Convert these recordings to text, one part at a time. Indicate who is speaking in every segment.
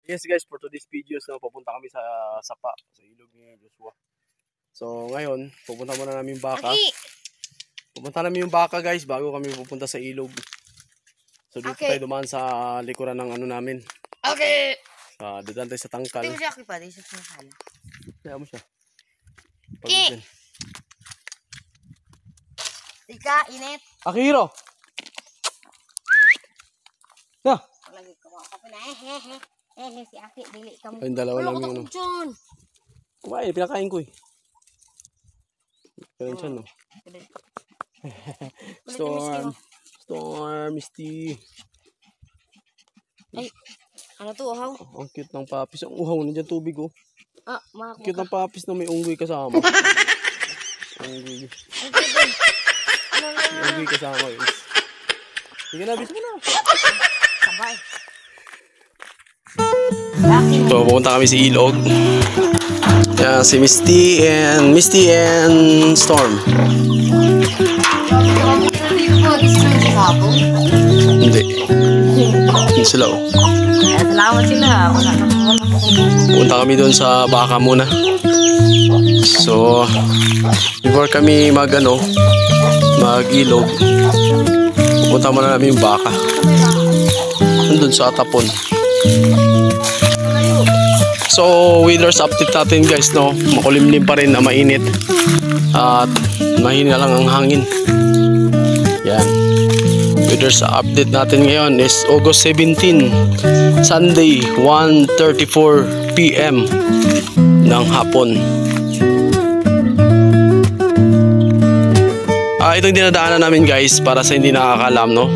Speaker 1: Yes guys, for today's video, so papunta kami sa Sapa, sa ilog ni Joshua. So ngayon, pupunta muna namin yung baka. Pupunta namin yung baka guys, bago kami pupunta sa ilog. So dito tayo dumaan sa likuran ng ano namin.
Speaker 2: Okay.
Speaker 1: Dadaan tayo sa tangkal.
Speaker 2: Hindi mo siya akipa, di siya sinasala.
Speaker 1: Kaya mo siya.
Speaker 2: Ika, init.
Speaker 1: Akihiro! Na!
Speaker 2: Lagi ko mga na si Aki, dili ka mo.
Speaker 1: Ayun, dalawa lang yung ano. Kumain, pinakain ko eh. Ganun siya no. Storm, Misty.
Speaker 2: Ay, ano to, uhaw?
Speaker 1: Ang cute ng papis. Ang uhaw, nandiyan tubig oh.
Speaker 2: Makakuha.
Speaker 1: Cute ng papis na may unggoy kasama. Unggoy. Unggoy kasama guys. Sige na, bis mo na.
Speaker 2: Sabay.
Speaker 1: So, pupunta kami sa ilog. Yan, si Misty and Storm. Hindi. Hindi sila oh.
Speaker 2: Salamat sila.
Speaker 1: Punta kami doon sa baka muna. So, before kami mag-ilog, punta muna namin yung baka. Nandun sa tapon. So, weather's update natin guys, no? Makulimlim pa rin na mainit. At mahina lang ang hangin. Yan. Weather's update natin ngayon is August 17, Sunday, 1:34 PM ng hapon. Itong dinadaanan namin guys, para sa hindi nakakalam, no?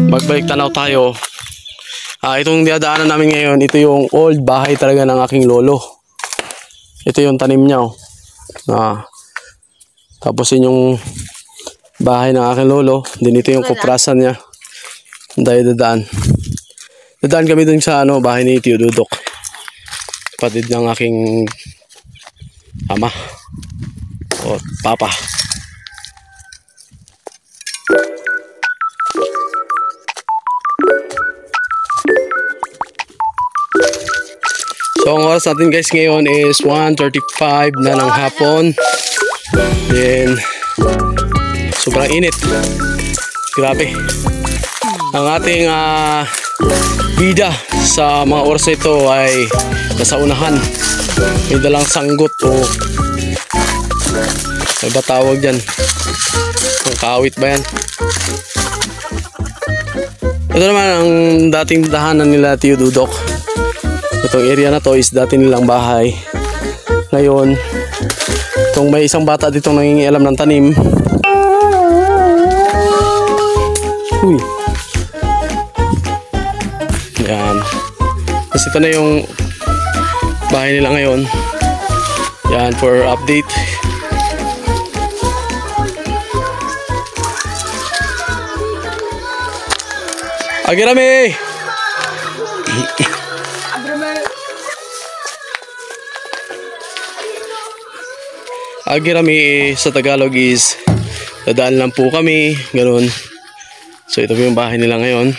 Speaker 1: Magbalik tanaw tayo. Itong dinadaanan namin ngayon, ito yung old bahay talaga ng aking lolo. Ito yung tanim niya oh. Tapos yun yung bahay ng aking lolo. Din ito yung kuprasan niya. Dadaan kami dun sa bahay ni Tio Dudok, kapatid ng aking ama o papa. So ang oras natin guys ngayon is 1:35 na ng hapon. Then sobrang init. Grabe. Ang ating bida sa mga oras ito ay nasa unahan. May dalang sanggot o may ba tawag dyan? Ang kawit ba yan? Ito naman ang dating tahanan nila Tio Dudok. Itong area na to is dati nilang bahay. Ngayon, itong may isang bata ditong nangingialam ng tanim. Uy. Yan. Kasi ito na yung bahay nila ngayon. Yan, for update. Agirami! Agirami sa Tagalog is dadaan lang po kami, ganun. So ito po yung bahay nila ngayon.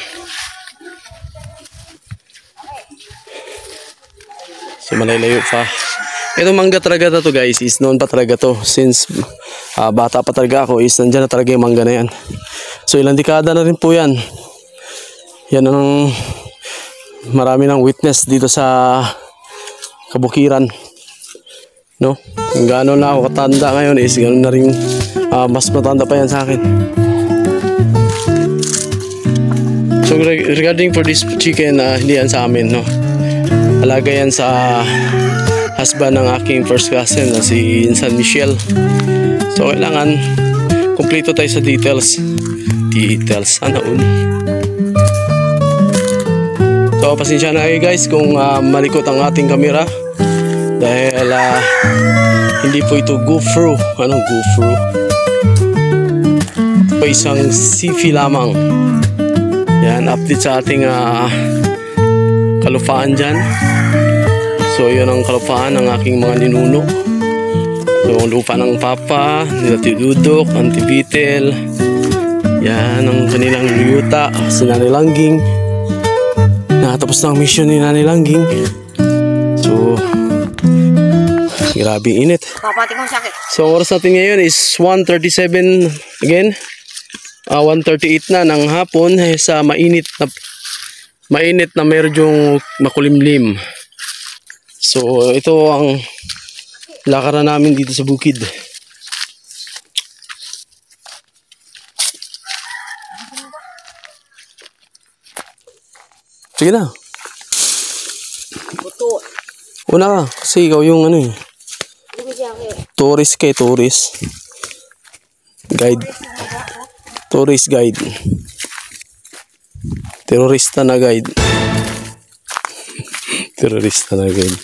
Speaker 1: So malalayo pa. Itong mangga talaga na to guys is noon pa talaga to. Since bata pa talaga ako is nandyan na talaga yung mangga na yan. So ilang dekada na rin po yan. Yan ang marami ng witness dito sa kabukiran. No? Kung gano'n na ako katanda ngayon is gano'n na rin mas matanda pa yan sa akin. So regarding for this chicken, hindi yan sa amin, no? Alaga yan sa husband ng aking first cousin na si San Michel. So kailangan kumpleto tayo sa details. Sana So pasensya na kayo guys kung malikot ang ating kamera. Dahil hindi po ito GoPro. Anong GoPro? Ito isang selfie lamang. Yan, update sa ating kalupaan dyan. So yun ang kalupaan ng aking mga ninuno. So ang lupa ng papa, nila Tio Dudok, Auntie Beetle. Yan ang kanilang yuta, sinanilangging. Nakatapos na ang mission ni Nanay Langging. So, grabe init.
Speaker 2: Papati kong sakit.
Speaker 1: So, ang oras natin ngayon is 1:37 again. 1:38 na ng hapon sa mainit na meron makulimlim. So, ito ang lakaran namin dito sa bukid. Sige na.
Speaker 2: Buto.
Speaker 1: Una ka, kasi ikaw yung ano eh.
Speaker 2: Hindi ko siya akit.
Speaker 1: Tourist. Guide. Tourist guide. Terorista na guide. Terorista na guide.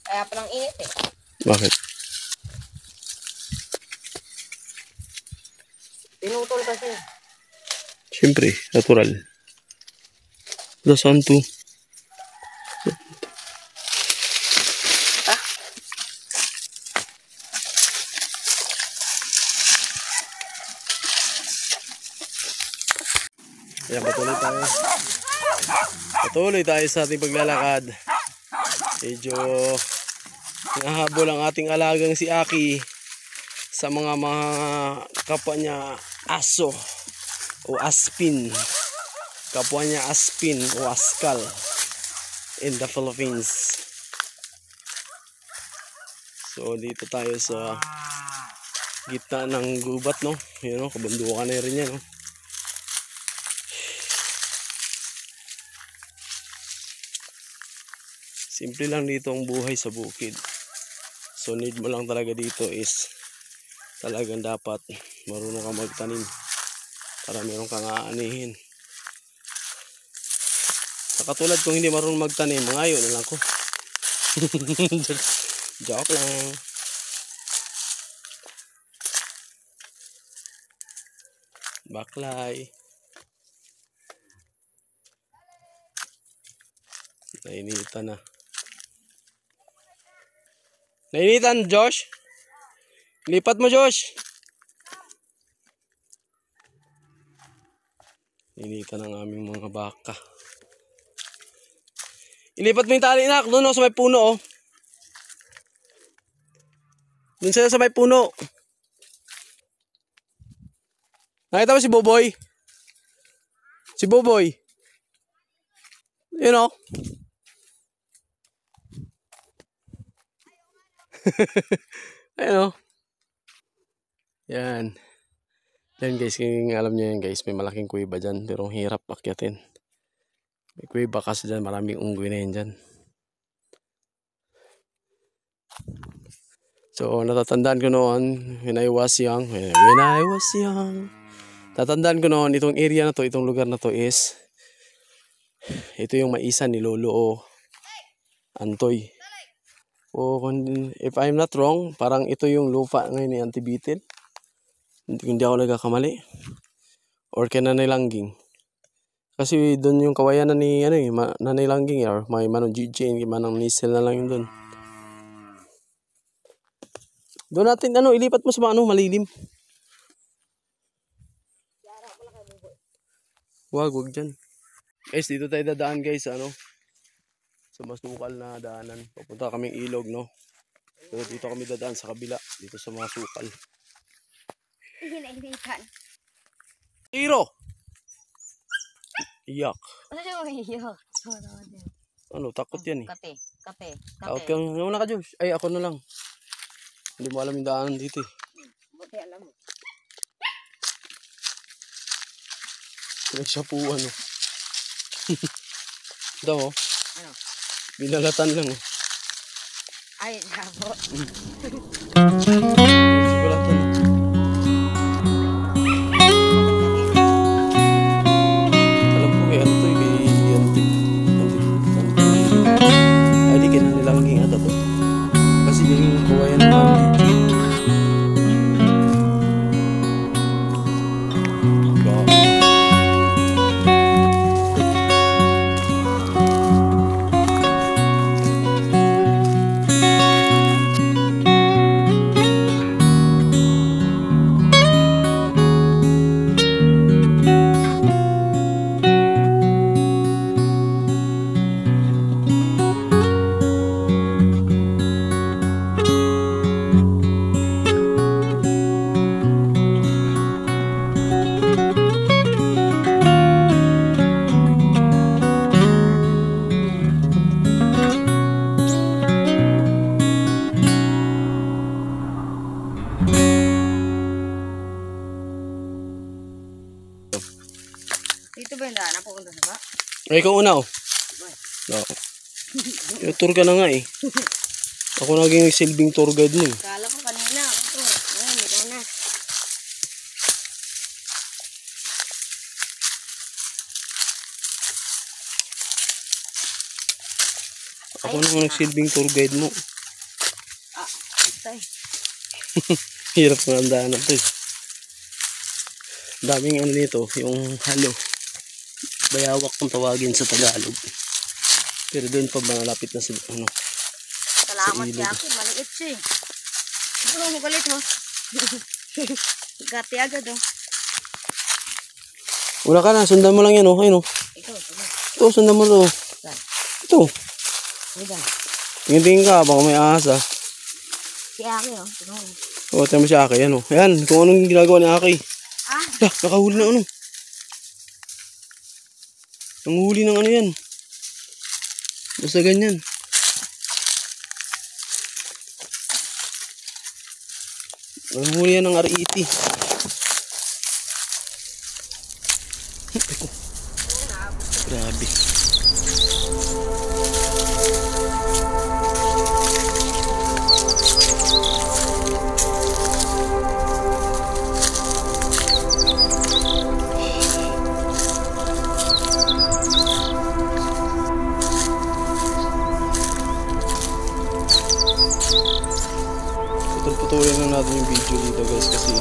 Speaker 2: Kaya palang init eh.
Speaker 1: Bakit?
Speaker 2: Pinutol kasi.
Speaker 1: Siyempre, natural. Saan to? Ayan, patuloy tayo sa ating paglalakad. Medyo nahabol ang ating alagang si Aki sa mga kapwa niya aso o aspin. Kapwa niya aspin o askal in the Philippines. So dito tayo sa gitna ng gubat, no? Yun, no? Kabundukan na rin yan, no? Simple lang dito ang buhay sa bukid. So need mo lang talaga dito is talagang dapat marunong ka magtanim para meron kang aanihin. Sa katulad kung hindi marunong magtanim, mangayo na lang ko. Joke lang. Baklay. Nainitan na. Nainitan, Josh. Lipat mo, Josh. Nainitan ang aming mga baka. Ilipat mo yung tali, nak. Doon, sa may puno, oh. Doon sila sa may puno. Nakita mo si Boboy? Si Boboy. You know. Ayun, oh. Yan. Yan guys, alam nyo yan guys, may malaking kuweba dyan, pero hirap akyatin. May kuweba kasi dyan, maraming unggoy na yan dyan. So, natatandaan ko noon, when I was young, tatandaan ko noon, itong area na to, itong lugar na to is, ito yung maisan ni Lolo o Antoy. O, if I'm not wrong, parang ito yung lupa ngayon ni Auntie Bitil. Hindi ako nagkakamali. Or kay Nanay Langging. Kasi doon yung kawayanan ni Nanay Langging, or may Manong GJ, Manong Nisel na lang yun doon. Doon natin, ilipat mo sa malilim. Wag dyan. Guys, dito tayo dadaan guys, sa masukal na daanan. Papunta kaming ilog, no? So, dito kami dadaan sa kabila, dito sa mga sukal.
Speaker 2: Hinainitan.
Speaker 1: Hiro! Iyak.
Speaker 2: Ano yung iyak?
Speaker 1: Takot yan eh.
Speaker 2: Kate.
Speaker 1: Takot ka. Nauna ka, Josh. Ay, ako na lang. Hindi mo alam yung daanan dito eh.
Speaker 2: Buti alam mo.
Speaker 1: Nagsapuan, oh. Ito, oh.
Speaker 2: Ano?
Speaker 1: Binalatan lang, oh.
Speaker 2: Ay, labo.
Speaker 1: Binalatan. Alam ko kay Antoy, ay di kaya nilangging ata to. Kasi yung kawayan naman. Ay, ikaw una oh. No. Yung tour ka na nga eh. Ako naging silbing tour guide mo eh.
Speaker 2: Kala ko kanina. Ito. Ngayon, ikaw na.
Speaker 1: Ako na nagsilbing tour guide mo.
Speaker 2: Ito eh.
Speaker 1: Hirap ng andaan na ito eh. Daming ano nito, yung halo. Bayawak kung tawagin sa Tagalog. Pero doon pa malapit na sa ano.
Speaker 2: Salamat
Speaker 1: ilog.
Speaker 2: siya ako. Maliit siya eh. Ito mo galit mo. Gati agad oh.
Speaker 1: Wala ka na, sundan mo lang yan oh. Ayun oh.
Speaker 2: Ito.
Speaker 1: Ito, sundan mo to. Ito.
Speaker 2: Ito.
Speaker 1: Tingin ka, baka may ahas ah.
Speaker 2: Si Aki oh. Tingnan mo.
Speaker 1: O, tayo mo si Aki, yan o. Ayan, kung anong ginagawa ni Aki.
Speaker 2: Ah.
Speaker 1: Dah, nakahuli na ano. Nanguhuli ng ano yan. Basta ganyan. Nanguhuli yan ng RET. Eko. Grabe. Putulin na natin yung video dito guys kasi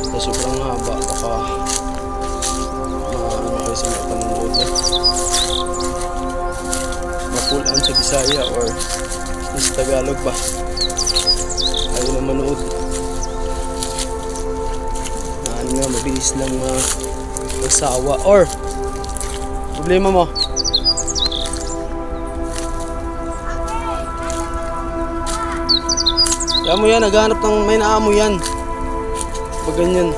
Speaker 1: sa sobrang haba baka ano kayo sa mga panonood na mapulaan sa Bisaya or sa Tagalog ba ayaw na manood na ano nga mabilis lang magsawa or problema mo. Amo yan, naghahanap ng may naamo yan. Pag ganyan.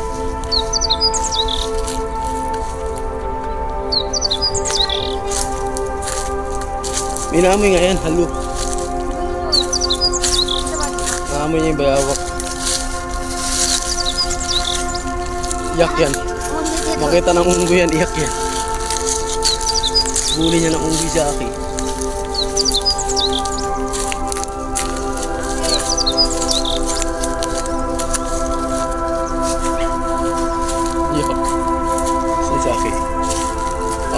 Speaker 1: May naamoy nga yan, halo. Naamoy niya yung bayawak. Iyak yan. Makita ng unggoy yan, iyak yan. Buli niya ng unggoy sa akin.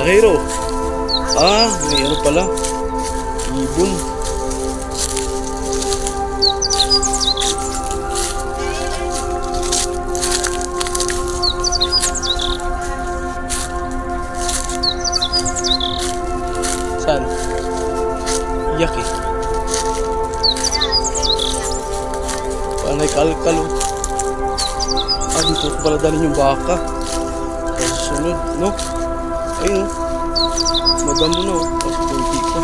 Speaker 1: Akiro. Ah, may ano pala. Ibon. Saan? Iyak eh. Panay kalkalo. Ah, dito ko pala dalhin yung baka. Kasi sunod, no? Ayun, madamo na oh. Tapos kunti pa.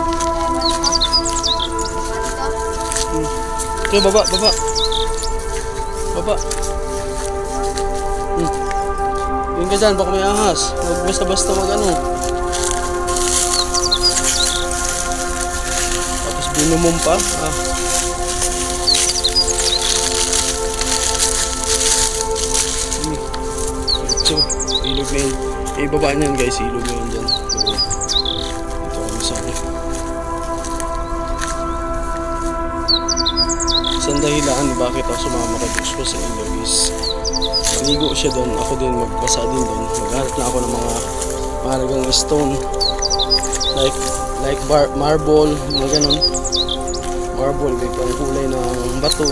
Speaker 1: Okay, baba. Baba. Yun ka dyan, baka may ahas. Huwag basta-basta mag-ano. Tapos binumom pa. Ah. Ito, ilog na yun. Ibaba niyan guys, ilog na yun dyan. So, ito kami sa akin. Isang dahilan bakit ako sumama kay Joshua sa ilog is maligo siya doon, ako din magbasa din doon. Maghanap na ako ng mga mahalagang stone like marble, mga ganon. Marble, may pang kulay ng bato.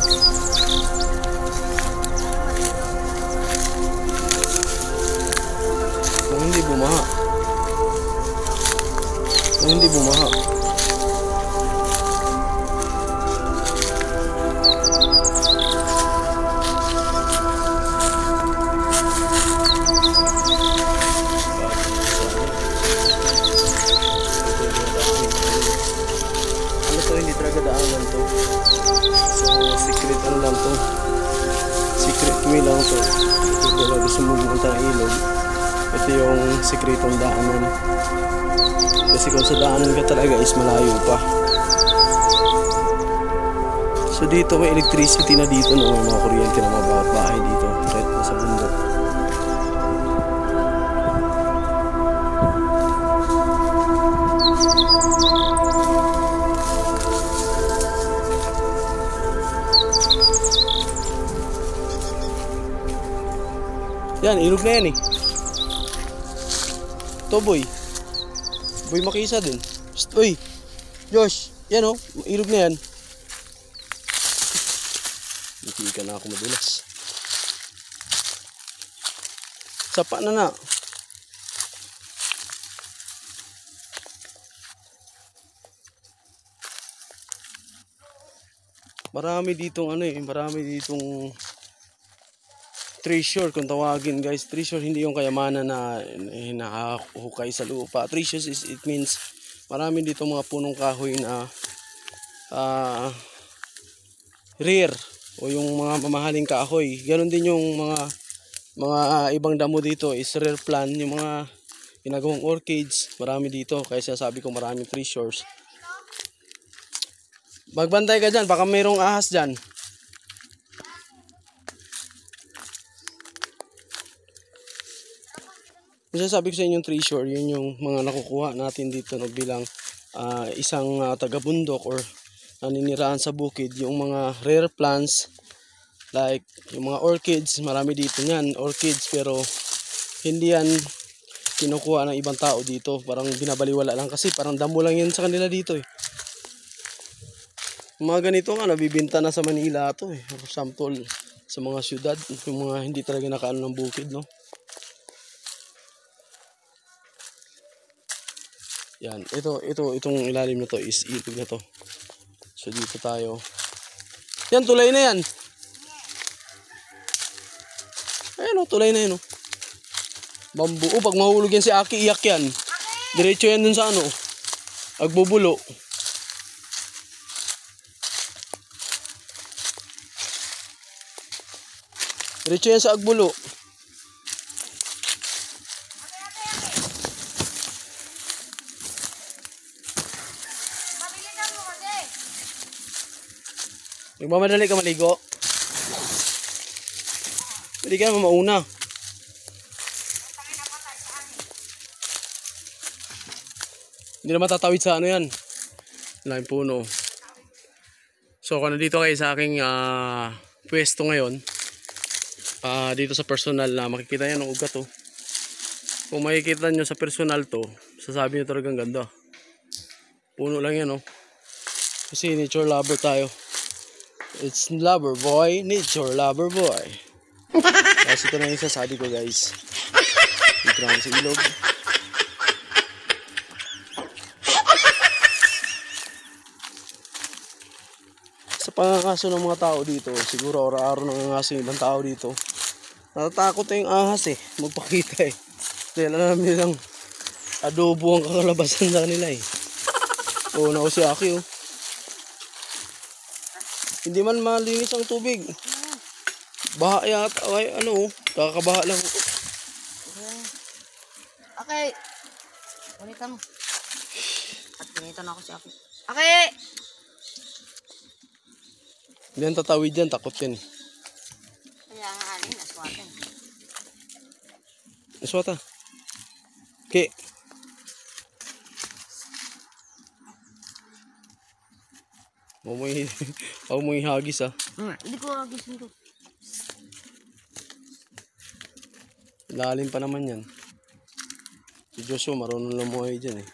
Speaker 1: Hindi bumaha. Hindi bumaha. Ano to, hindi talaga daanan to. So, secret ano lang to. Secret way lang to. Ito talaga gusto mo pumunta ng ilog. Ito yung sikretong daanan. Kasi kung sa daanan ka talaga is malayo pa. So dito may electricity na dito, no? May mga kuryente na mga bahay dito. Right na sa bundok. Yan, ilog na yan eh. Ito boy. Boy makisa din. Psst, uy. Josh, yan oh. Ilog na yan. Hindi ka na ako madulas. Sapa na na. Marami ditong ano eh, marami ditong treasure kung tawagin guys. Treasure hindi yung kayamanan na nakahukay sa lupa. Treasure is, it means marami ditong mga punong kahoy na rare o yung mga mamahaling kahoy. Ganon din yung mga ibang damo dito is rare plant, yung mga ginagawang orchids, marami dito. Kaya sabi ko maraming treasures. Magbantay ka dyan, baka mayroong ahas dyan. Sabi ko sa inyong treasure, yun yung mga nakukuha natin dito no, bilang isang taga-bundok or naninirahan sa bukid. Yung mga rare plants like yung mga orchids, marami dito yan, orchids, pero hindi yan kinukuha ng ibang tao dito. Parang binabaliwala lang kasi parang damo lang yan sa kanila dito eh. Mga ganito nga nabibinta na sa Manila to eh. For example, sa mga syudad, yung mga hindi talaga nakaano ng bukid, no. Yan, itong ilalim na to is ilog na to. So dito tayo. Yan, tulay na yan. Ayan o, tulay na yan o. Bambu. O, pag mahulog yan si Aki, iyak yan. Diretso yan dun sa ano. Agbubulo. Diretso yan sa agbulo. Nagmamadali ka maligo? Hindi ka naman mauna. Hindi na matatawid sa ano yan. Laking puno. So kung nandito kayo sa aking pwesto ngayon, dito sa personal na makikita yan ang ugat oh. Kung makikita nyo sa personal to, sasabi nyo talagang ganda. Puno lang yan oh. Kasi nature lover tayo. It's lover boy, nature lover boy. Kasi ito na yung sasabi ko guys. Dito na sa ilog. Sa pangangaso ng mga tao dito, siguro araw-araw nangangaso yung ibang tao dito. Natatakot na yung ahas eh, magpakita eh. Dahil alam nilang adobo ang kakalabasan sa kanila eh. Oo na ako si Aki oh. Hindi man malinis ang tubig. Baha yata, ay ano oh, kakabaha lang.
Speaker 2: Okay. Unita mo. At pinita na ako si Aki. Okay.
Speaker 1: Hindi yan tatawid yan, takot yan eh.
Speaker 2: Kaya nga alin, aswatan.
Speaker 1: Aswata. Okay. Huwag mo ihagis ah.
Speaker 2: Hindi ko hagisin ko.
Speaker 1: Lalim pa naman yan. Si Joshua marunong lumuhay dyan eh.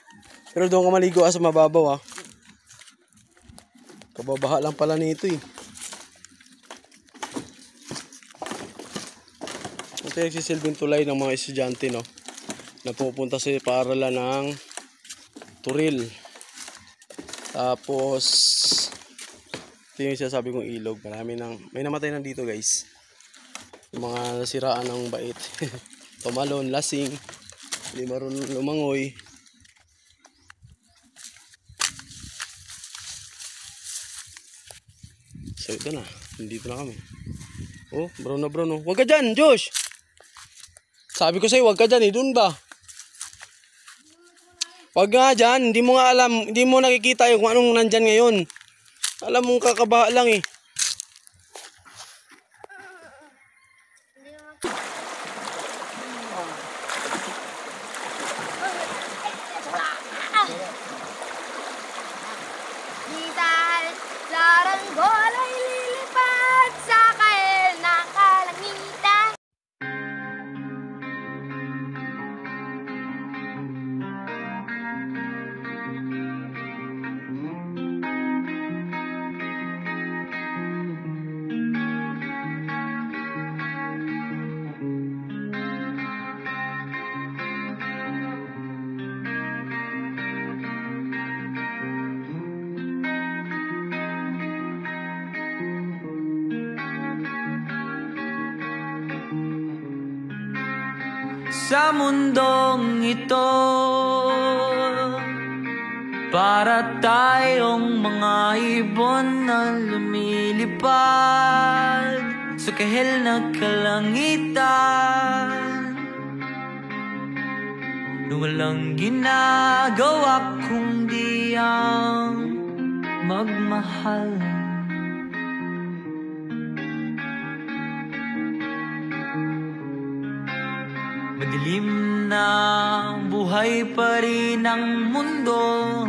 Speaker 1: Pero doon ka maligo sa mababaw ah. Kababaha lang pala nito eh. Ito yung nagsisilbing tulay ng mga estudyante no. Na pupunta sa paaralan ng Turil. Tapos ito yung sinasabi kong ilog. May namatay na dito guys. Yung mga nasiraan ng bait. Tumalon, lasing, hindi marunong lumangoy. So ito na, nandito na kami. Oh, brown na brown oh. Huwag ka dyan, Josh! Sabi ko sa'yo, huwag ka dyan eh, dun ba? Huwag nga dyan, hindi mo nga alam, hindi mo nakikita yung kung anong nandyan ngayon. Alam mong kakabaha lang eh.
Speaker 2: Saranggola ay lilipad sa kail ng kalangitan.
Speaker 3: sa mundong ito, para tayong mga ibon na lumilipad sa kahil na kalangitan, na walang ginagawa kundi ang magmahal. Madilim na buhay pa rin ang mundo,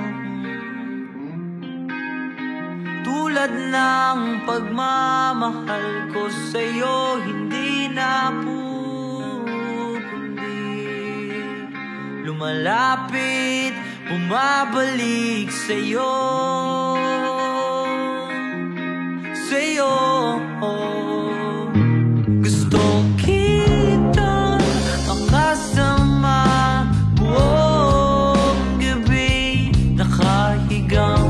Speaker 3: tulad ng pagmamahal ko sa'yo hindi na pupundi. Lumalapit, bumabalik sa'yo, sa'yo. Gusto kita makasama buong gabi, nakahigang,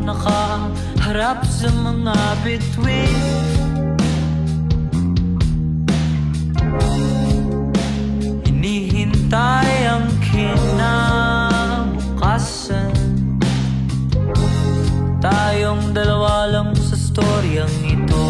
Speaker 3: nakaharap sa mga bituin. Hinihintay ang kinabukasan, tayong dalawa lang sa storyang ito.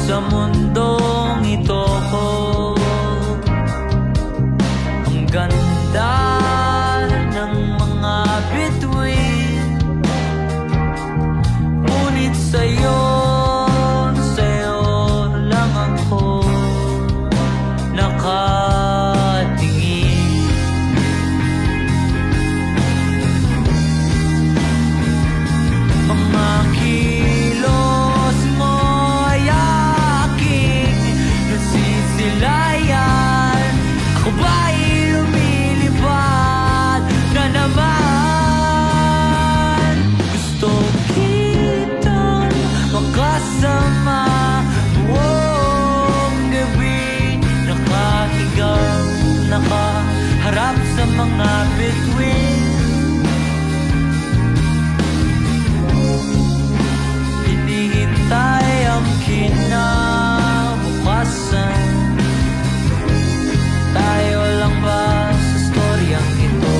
Speaker 3: Sa mundong ito ko, ang ganda ng mga bituin, ngunit sa'yo, sa'yo lang ako nakatingin. Mga kilos mo ay aking nasisilayan, ako ba'y lumilipad na naman? Gusto kitang makasama buong gabi, nakahigang, nakaharap sa mga bituin. Hinihintay ang kinabukasan, tayo lang ba sa storyang ito?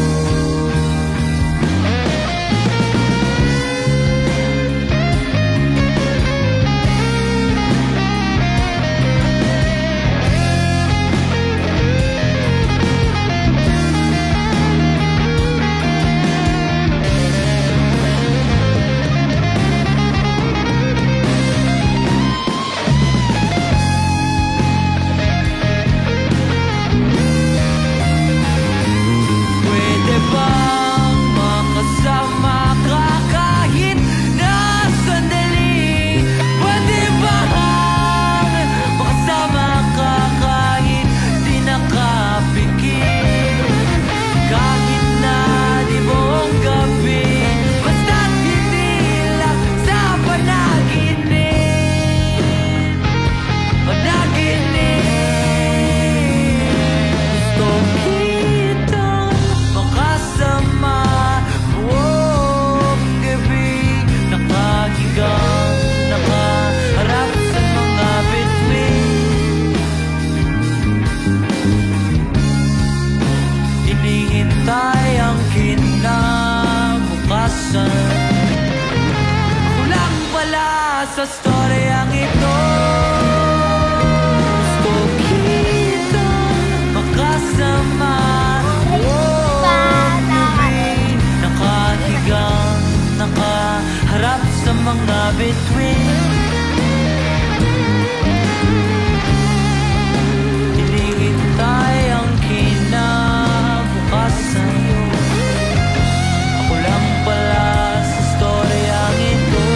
Speaker 3: Pwede bang makasama ka kahit na sandali? Pwede bang makasama ka kahit di nakapikit? Kahit na di buong gabi, basta't hindi lang sa panaginip. Gusto kitang makasama buong gabi, nakahigang, nakaharap sa mga bituin. Hinihintay ang kinabukasan, ako lang pala sa storyang ito. Gusto kitang makasama buong gabi, nakahigang, nakaharap sa mga bituin. Hinihintay ang kinabukasan, ako lang pala sa storyang ito.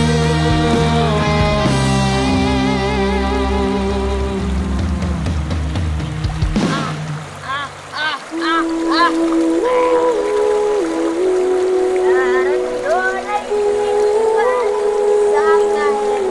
Speaker 2: Doon ay iniwan sa kahit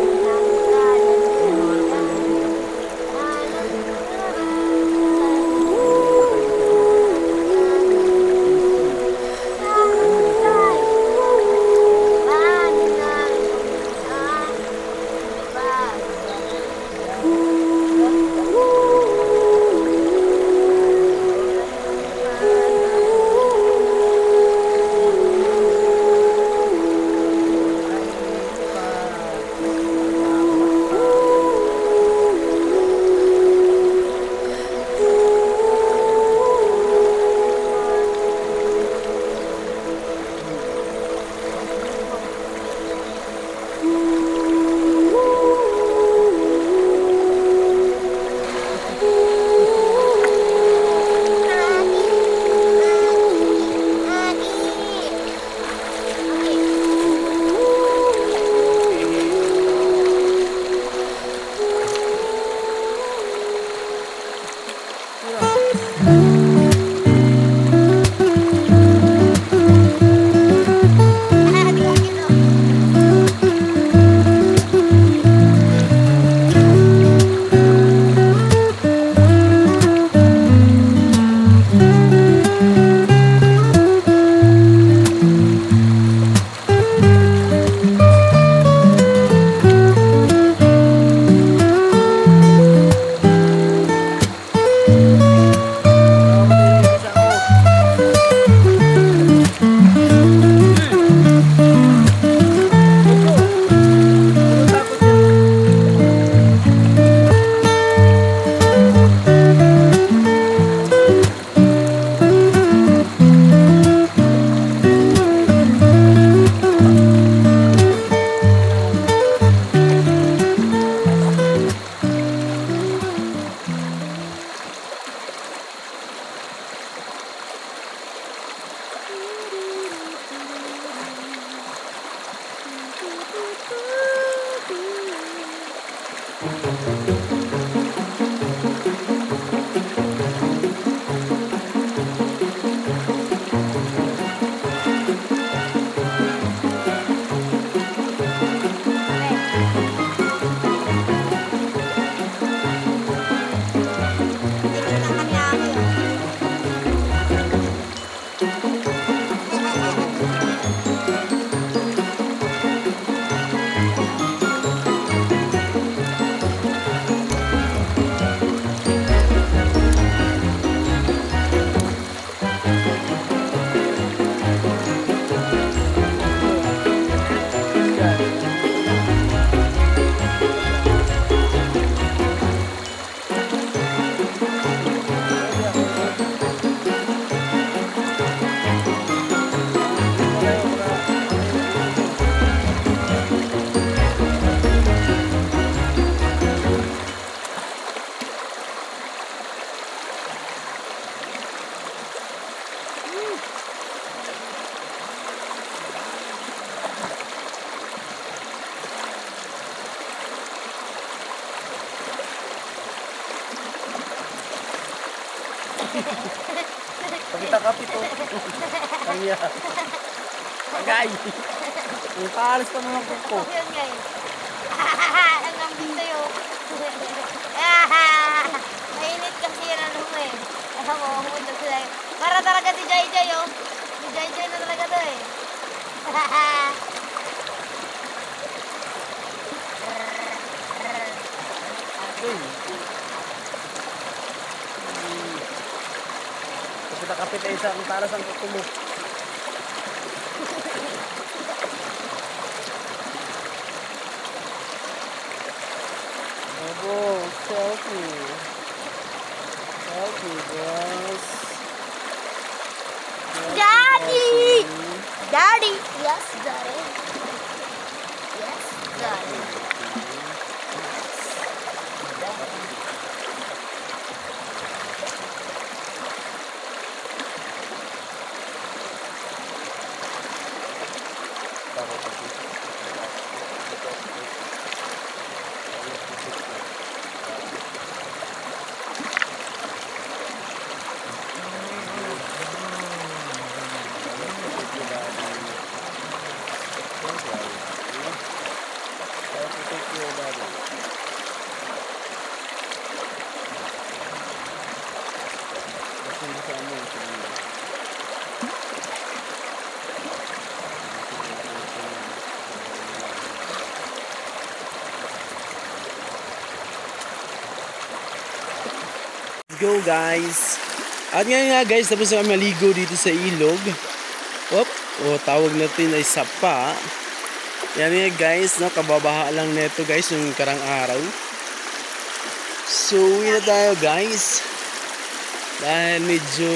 Speaker 1: Pagkita kapit oh. Kanya. Agay. Ang talas pa naman ko.
Speaker 2: Ako yun guys. Ang ambing sa'yo. Mainit kasi yan ano mo eh. Alam mo, humundag sila eh. Para talaga si Jai Jai oh. Si Jai Jai na talaga to eh.
Speaker 1: Pagkita kapit ay isang talas ang kukulo. Abo, selfie. Selfie, boss.
Speaker 2: Daddy! Daddy! Yes, Daddy. Yes, Daddy.
Speaker 1: Go guys! At ngayon nga guys, tapos na kami maligo dito sa ilog. Tawag natin ay sapa. Yan nga guys, no, kababaha lang neto guys yung karang araw. So uwi na tayo guys. Dahil medyo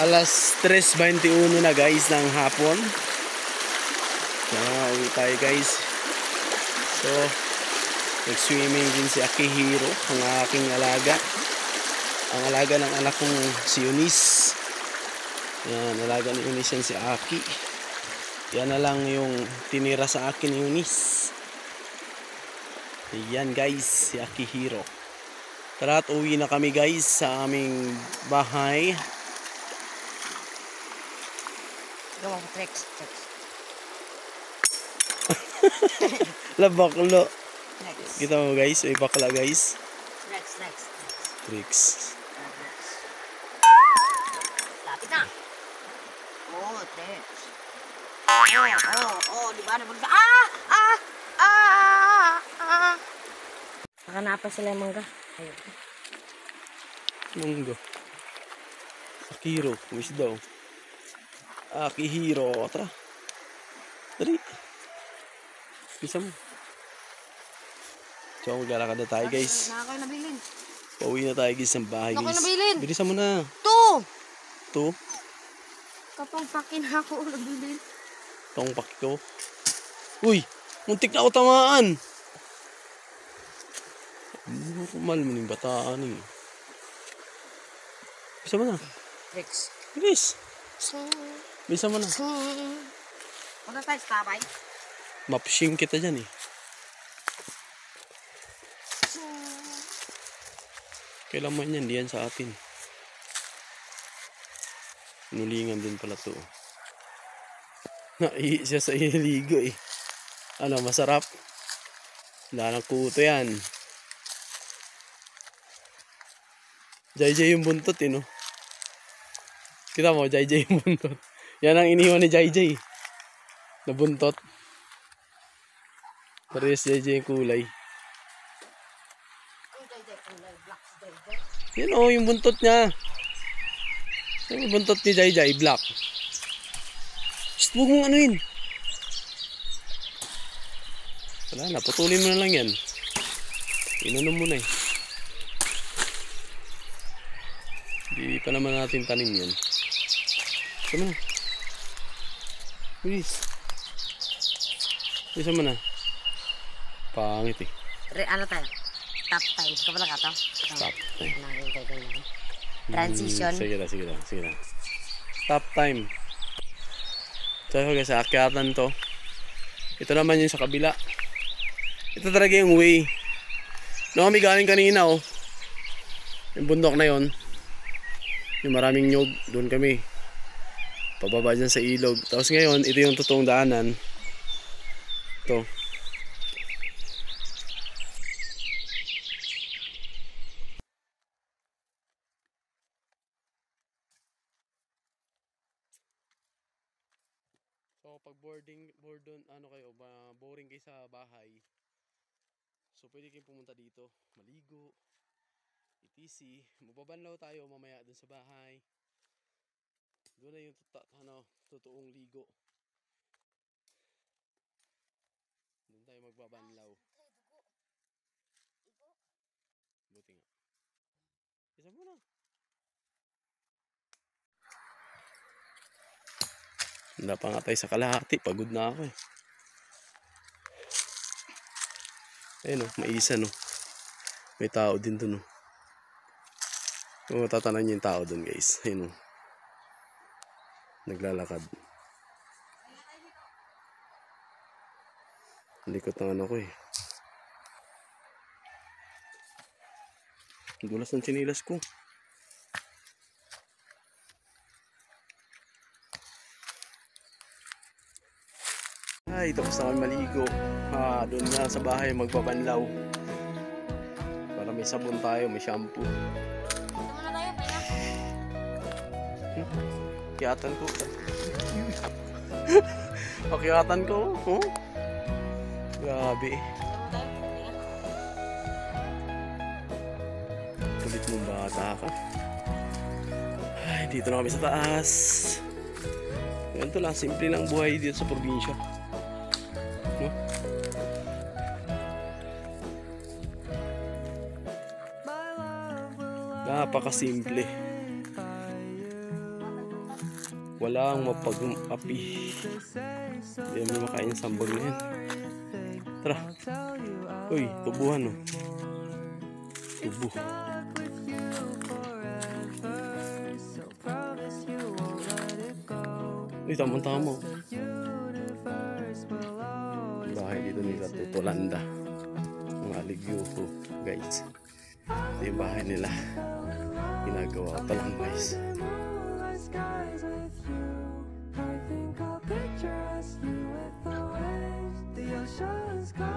Speaker 1: alas 3:21 na guys ng hapon. Uwi tayo guys. So nag-swimming din si Akihiro, ang aking alaga. Ang alaga ng anak kong si Eunice. Yan, alaga ni Eunice yan si Aki. Yan na lang yung tinira sa akin ni Eunice. Yan guys, si Akihiro. Tara at uwi na kami guys sa aming bahay.
Speaker 2: Gawa ko tricks.
Speaker 1: Labaklo.
Speaker 2: Next.
Speaker 1: Kita mo guys, may bakla guys.
Speaker 2: Next.
Speaker 1: Tricks.
Speaker 2: Lapit na. Oh, tricks. Oh, di ba? Nakanapan sila yung mangga. Ayun.
Speaker 1: Munggo. Akihiro, wish daw. Akihiro, tara. Dari. Bisa mo. So, maglalakad na tayo guys.
Speaker 2: Na kayo nabilin.
Speaker 1: Pauwi na tayo guys ng bahay
Speaker 2: Na kayo
Speaker 1: guys.
Speaker 2: nabilin.
Speaker 1: Bilisan mo na.
Speaker 2: To!
Speaker 1: 2.
Speaker 2: Kapang pakin ako nabilin.
Speaker 1: Tong pakito. Uy! Muntik na ako tamaan! Normal mo ng bataan eh. Bisa mo na.
Speaker 2: Tricks.
Speaker 1: Bilis. Bisa mo na.
Speaker 2: Punta tayo sa tabay.
Speaker 1: Mapshing kita dyan eh. Kailangan yan, diyan sa atin. Nulingan din pala to. Naihi siya sa iligo eh. Ano, masarap. Wala ng kuto yan. Jai yung buntot eh, no? Kita mo, Jai yung buntot. Yan ang iniwan ni Jai. Na buntot. Parehas Jai yung kulay. Yan o, yung buntot niya. Yung buntot ni Jai, black. Shhh, huwag mong anuin. Wala na, putulin mo na lang yan. Inanom mo na eh. Hindi pa naman natin tanim yan. Sama na. Bilis. Bisa mo na. Pangit eh.
Speaker 2: Ano tayo? Top time. Kapala ka to?
Speaker 1: Top time.
Speaker 2: Transition.
Speaker 1: Sige na. Top time. So guys, akyatan to. Ito naman yung sa kabila. Ito talaga yung way. No, kami galing kanina oh. Yung bundok na yon. Yung maraming nyog. Doon kami. Pababa dyan sa ilog. Tapos ngayon, ito yung totoong daanan. Ito. So pag boring kayo sa bahay, so pwede kayong pumunta dito, maligo, itisi, magbabanlaw tayo mamaya dun sa bahay. Doon na yung totoong ligo. Doon tayo magbabanlaw. Buti nga. Isa mo na. Wala pa nga tayo sa kalahati. Pagod na ako eh. Ayun o, may isa no. May tao din dun o. Kung matatanan niyo yung tao dun guys. Ayun o. Naglalakad. Likot ng ano ko eh. Dulas ng tsinilas ko. Ay, tapos na kami maligo. Doon na sa bahay magpapanlaw. Para may sabon tayo, may shampoo. Kiyatan ko. Pakiyatan ko. Oh? Grabe. Kulit mong bata ka. Ay, dito na kami sa taas. Ganito lang, simple lang buhay dito sa probinsya. No? Napakasimple. Walang mapag-api. Hindi naman makain ng sambag na yan. Tara. Uy, tubuhan o. Tubo. Uy, tamang-tama. Bahay dito nila Tutulanda. Mga Ligyuho, guys. Ito yung bahay nila. Ginagawa pa lang, guys.
Speaker 3: I think I'll picture us, you with the waves, the ocean sky.